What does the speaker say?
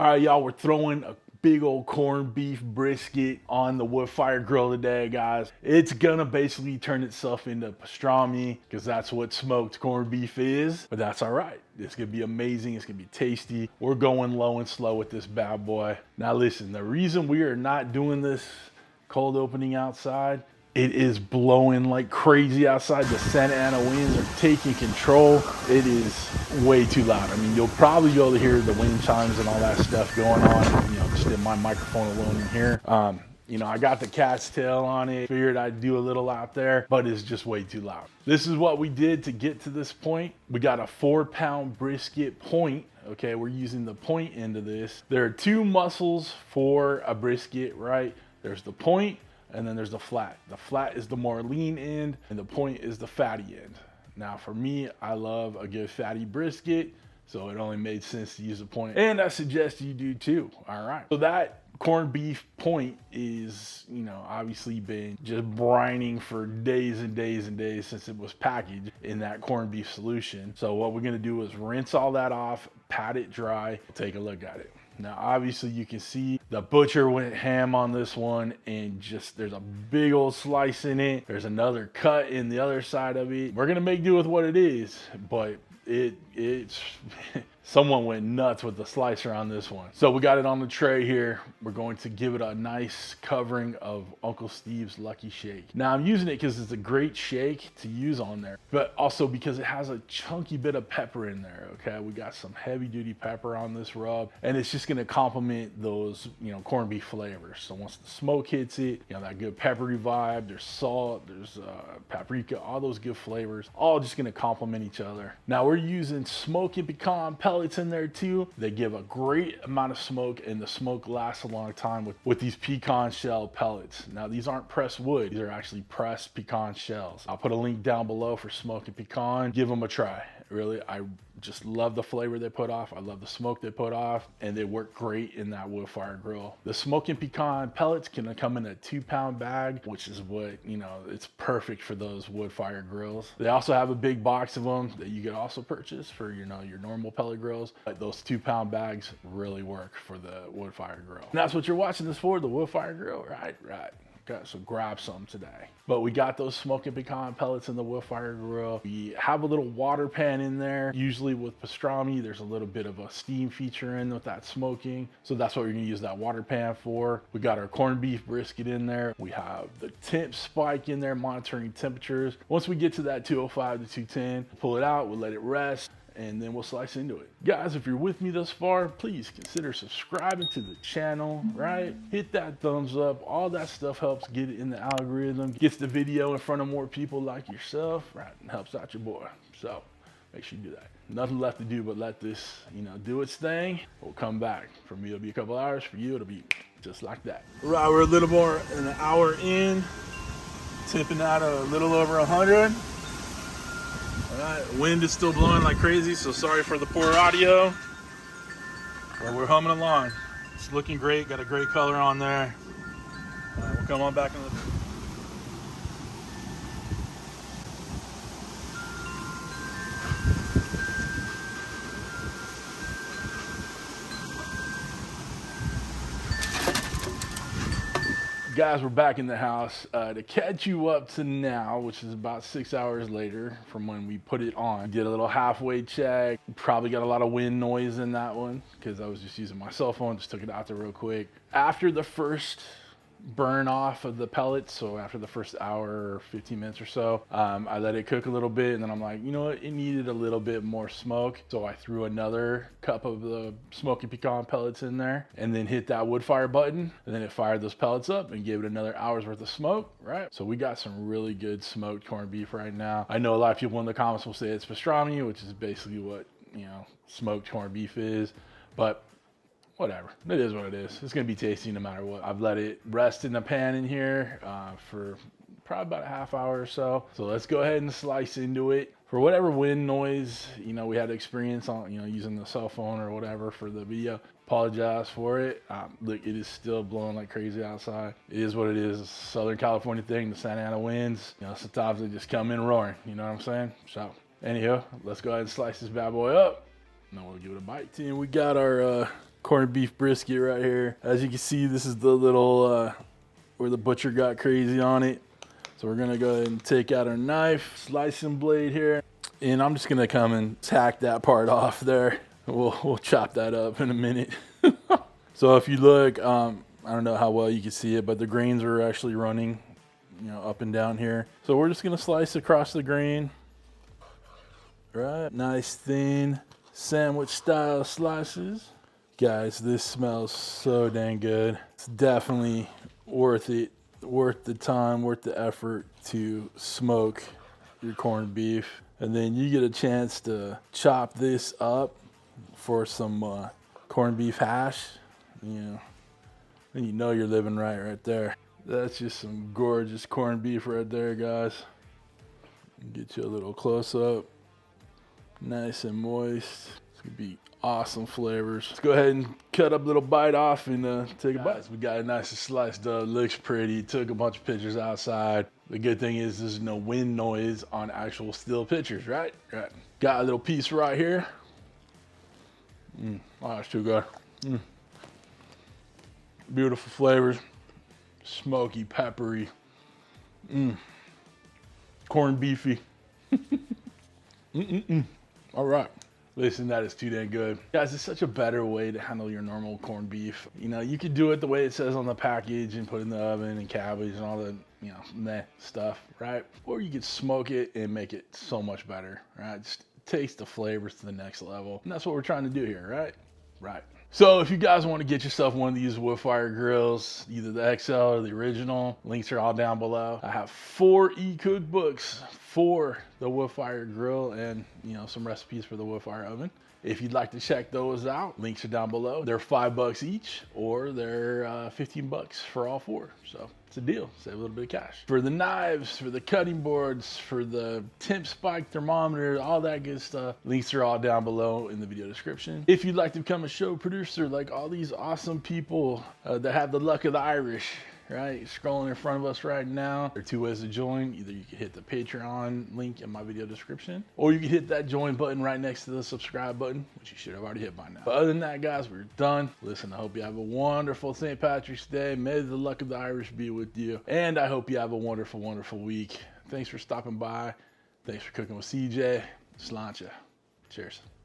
All right, y'all, we're throwing a big old corned beef brisket on the wood fire grill today, guys. It's gonna basically turn itself into pastrami because that's what smoked corned beef is, but that's all right. It's gonna be amazing. It's gonna be tasty. We're going low and slow with this bad boy. Now listen, the reason we are not doing this cold opening outside, it is blowing like crazy outside. The Santa Ana winds are taking control. It is way too loud. I mean, you'll probably be able to hear the wind chimes and all that stuff going on, just in my microphone alone in here. I got the cat's tail on it. Figured I'd do a little out there, but it's just way too loud. This is what we did to get to this point. We got a 4-pound brisket point. Okay, we're using the point end of this. There are two muscles for a brisket, right? There's the point, and then there's the flat. The flat is the more lean end, and the point is the fatty end. Now for me, I love a good fatty brisket, so it only made sense to use a point. And I suggest you do too, all right? So that corned beef point is, obviously been just brining for days and days and days since it was packaged in that corned beef solution. So what we're gonna do is rinse all that off, pat it dry, take a look at it. Now, obviously you can see the butcher went ham on this one, and just there's a big old slice in it. There's another cut in the other side of it. We're gonna make do with what it is, but it's someone went nuts with the slicer on this one. So we got it on the tray here. We're going to give it a nice covering of Uncle Steve's Lucky Shake. Now I'm using it because it's a great shake to use on there, but also because it has a chunky bit of pepper in there, okay? We got some heavy duty pepper on this rub, and it's just gonna complement those, corned beef flavors. So once the smoke hits it, that good peppery vibe, there's salt, there's paprika, all those good flavors, all just gonna complement each other. Now we're using Smokin Pecan pellets in there too. They give a great amount of smoke, and the smoke lasts a long time with these pecan shell pellets. Now these aren't pressed wood, these are actually pressed pecan shells. I'll put a link down below for Smokin Pecan. Give them a try. Really, I just love the flavor they put off. I love the smoke they put off, and they work great in that wood fire grill. The Smokin Pecan pellets can come in a 2-pound bag, which is what, it's perfect for those wood fire grills. They also have a big box of them that you could also purchase for, your normal pellet grills. But those 2-pound bags really work for the wood fire grill. And that's what you're watching this for, the wood fire grill, right? Right. Okay, so grab some today. But we got those Smokin Pecan pellets in the wood fire grill. We have a little water pan in there. Usually with pastrami, there's a little bit of a steam feature in with that smoking. So that's what we're gonna use that water pan for. We got our corned beef brisket in there. We have the temp spike in there, monitoring temperatures. Once we get to that 205 to 210, pull it out, we'll let it rest, and then we'll slice into it. Guys, if you're with me thus far, please consider subscribing to the channel, right? Hit that thumbs up. All that stuff helps get it in the algorithm, gets the video in front of more people like yourself, right? And helps out your boy. So make sure you do that. Nothing left to do but let this, do its thing. We'll come back. For me, it'll be a couple hours. For you, it'll be just like that. Right, we're a little more than an hour in, tipping out a little over 100. All right, wind is still blowing like crazy, so sorry for the poor audio. But we're humming along. It's looking great, got a great color on there. All right, we'll come on back in the... Guys, we're back in the house. To catch you up to now, which is about 6 hours later from when we put it on, did a little halfway check. Probably got a lot of wind noise in that one because I was just using my cell phone, just took it out there real quick. After the first burn off of the pellets, so after the first hour or 15 minutes or so, I let it cook a little bit, and then I'm like, you know what, it needed a little bit more smoke, so I threw another cup of the Smokin Pecan pellets in there, and then hit that wood fire button, and then it fired those pellets up and gave it another hour's worth of smoke, right? So we got some really good smoked corned beef right now. I know a lot of people in the comments will say it's pastrami, which is basically what, smoked corned beef is, but whatever, it is what it is. It's gonna be tasty no matter what. I've let it rest in the pan in here for probably about a half hour or so. So let's go ahead and slice into it. For whatever wind noise, we had experience on, using the cell phone or whatever for the video, apologize for it. Look, it is still blowing like crazy outside. It is what it is. It's a Southern California thing, the Santa Ana winds. Sometimes they just come in roaring, you know what I'm saying? So anyhow, let's go ahead and slice this bad boy up. Now we'll give it a bite. And we got our corned beef brisket right here. As you can see, this is the little where the butcher got crazy on it. So we're gonna go ahead and take out our knife, slicing blade here, and I'm just gonna come and hack that part off there. We'll chop that up in a minute. So if you look, I don't know how well you can see it, but the grains are actually running, you know, up and down here. So we're just gonna slice across the grain. Right, nice thin sandwich style slices. Guys, this smells so dang good. It's definitely worth it, worth the time, worth the effort to smoke your corned beef. And then you get a chance to chop this up for some corned beef hash, you know, and you know you're living right there. That's just some gorgeous corned beef right there, guys. Get you a little close up. Nice and moist. It's gonna be awesome flavors. Let's go ahead and cut up a little bite off and take a bite. We got it nice and sliced up. Looks pretty. Took a bunch of pictures outside. The good thing is there's no wind noise on actual still pictures, right? Right. Got a little piece right here. Oh, that's too good. Beautiful flavors. Smoky, peppery. Corned beefy. All right. Listen, that is too dang good. Guys, it's such a better way to handle your normal corned beef. You know, you could do it the way it says on the package and put it in the oven and cabbage and all the, you know, meh stuff, right? Or you could smoke it and make it so much better, right? Just takes the flavors to the next level. And that's what we're trying to do here, right? Right. So if you guys want to get yourself one of these Woodfire grills, either the XL or the original, links are all down below. I have 4 e-cookbooks for the Woodfire grill and, you know, some recipes for the Woodfire oven. If you'd like to check those out, links are down below. They're $5 each, or they're $15 for all 4. So it's a deal. Save a little bit of cash. For the knives, for the cutting boards, for the temp spike thermometer, all that good stuff, links are all down below in the video description. If you'd like to become a show producer like all these awesome people that have the luck of the Irish, right, scrolling in front of us right now, there are 2 ways to join. Either you can hit the Patreon link in my video description, or you can hit that join button right next to the subscribe button, which you should have already hit by now. But other than that, guys, we're done. Listen, I hope you have a wonderful St. Patrick's Day. May the luck of the Irish be with you. And I hope you have a wonderful, wonderful week. Thanks for stopping by. Thanks for cooking with CJ. Sláinte. Cheers.